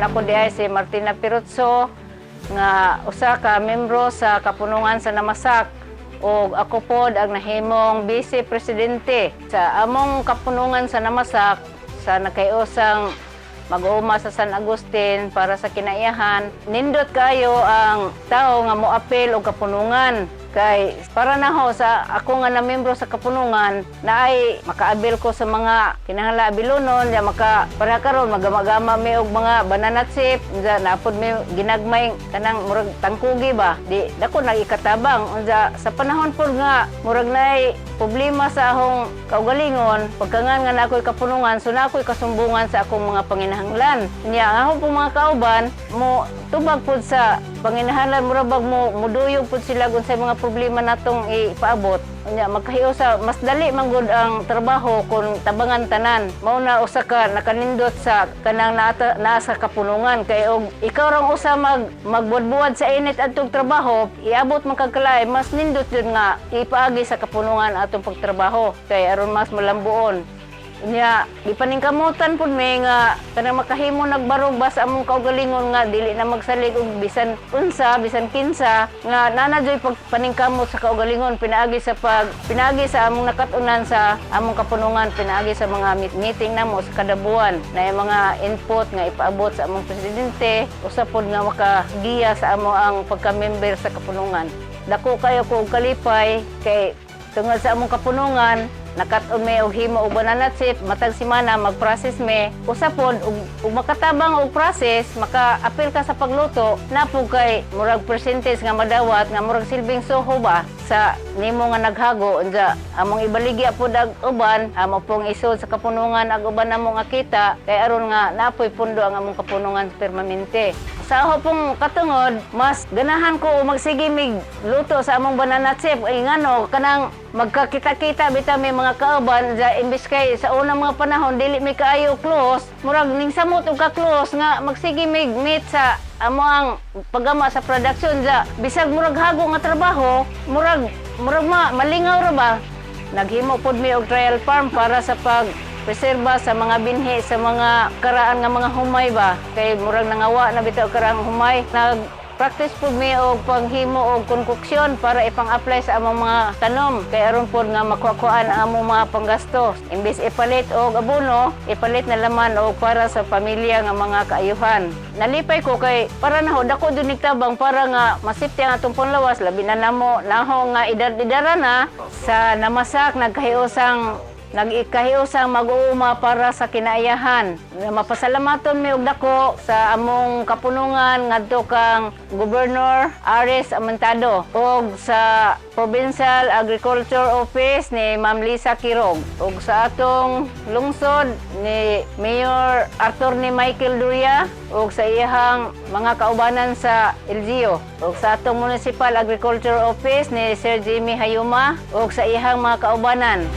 nako diay si Martina Pirutso nga usa ka membro sa kapunungan sa Namasak ug ako pod ang nahimong Vice Presidente sa among kapunungan sa Namasak sa nakayusang mag-uuma sa San Agustin para sa kinaiyahan. Nindot kayo ang tao nga moapil og kapunungan. Kay para na ho sa ako nga na membro sa kapunungan na ay makaabil ko sa mga kinahanglan abilonon ya maka para karon magamagama mi og mga banana chip unsa napod mi ginagmay kanang murag tangkugi ba di dako nagikatabang unsa sa panahon pod nga murag nay problema sa akong kaugalingon pagkangan nga nakoy kapunungan so nakoy kasumbungan sa akong mga panginahanglan nya ako po mga kauban mo tubag pod sa panginahanglan murabag mo muduyog pod sila unsay mga problema natong ipaabot unya magkahiyo sa mas dali man gud ang trabaho kung tabangan tanan mao na usa ka nakanindot sa kanang naa sa kapunungan kay og ikaw rang usa magbuad-buad sa init adtong trabaho iabot man kag kalay mas nindot yun nga ipaagi sa kapunungan atong pagtrabaho kay aron mas malambuon. Nya gipaningkamutan pud mi nga kanang makahimo nagbarog ba sa among kaugalingon nga dili na magsalig og bisan unsa bisan kinsa nga nanajoy pagpaningkamot sa kaugalingon pinaagi sa among nakatunan sa among kapunungan pinaagi sa mga meeting namo sa kada buwan na mga input nga ipaabot sa among presidente usa pod nga makagiya sa amo ang pagka-member sa kapunungan. Dako kayo ko og kalipay kay tungod sa among kapunungan nakat-on mi og himo og banana chip matag semana mag-process mi usa pod ug makatabang og process maka-apil ka sa pagluto napo kay murag percentage nga madawat nga murag silbing suho ba sa nimo nga naghago unsa among ibaligya pod ag uban amo pong isod sa kapunungan ag uban namo nga kita kay aron nga napoy pundo ang among kapunungan permanente. Sa ako pong katungod, mas ganahan ko magsige mig luto sa among banana chip. Ay ngano, kanang magkakita-kita bitaw may mga kauban, imbis kay sa unang mga panahon, dili may kaayo close, murag ning samot og ka-close nga magsige mig meet sa amo ang pagama sa production ja bisag murag hago nga trabaho murag malingaw ra ba naghimo pod mi og trial farm para sa preserba sa mga binhi sa mga karaan nga mga humay ba kay murag nangawa na bitaw karang humay nag-practice pud mi og panghimo og konkoksyon para ipang-apply sa among mga tanom kay aron pod nga makuha-kuan ang among mga panggasto imbis ipalit og abono ipalit na laman og para sa pamilya nga mga kaayuhan. Nalipay ko kay para na dako jud tabang para nga masipti ang atong panlawas labi na namo naho nga idara na sa Namasak nagikahiusang mag-uuma para sa kinaiyahan. Mapasalamaton mi og dako sa among kapunungan ngadto kang Governor Aris Amontado ug sa Provincial Agriculture Office ni Ma'am Lisa Kirog ug sa atong lungsod ni Mayor Arthur ni Michael Duria ug sa iyang mga kaubanan sa LGU ug sa atong Municipal Agriculture Office ni Sir Jimmy Hayuma ug sa iyang mga kaubanan.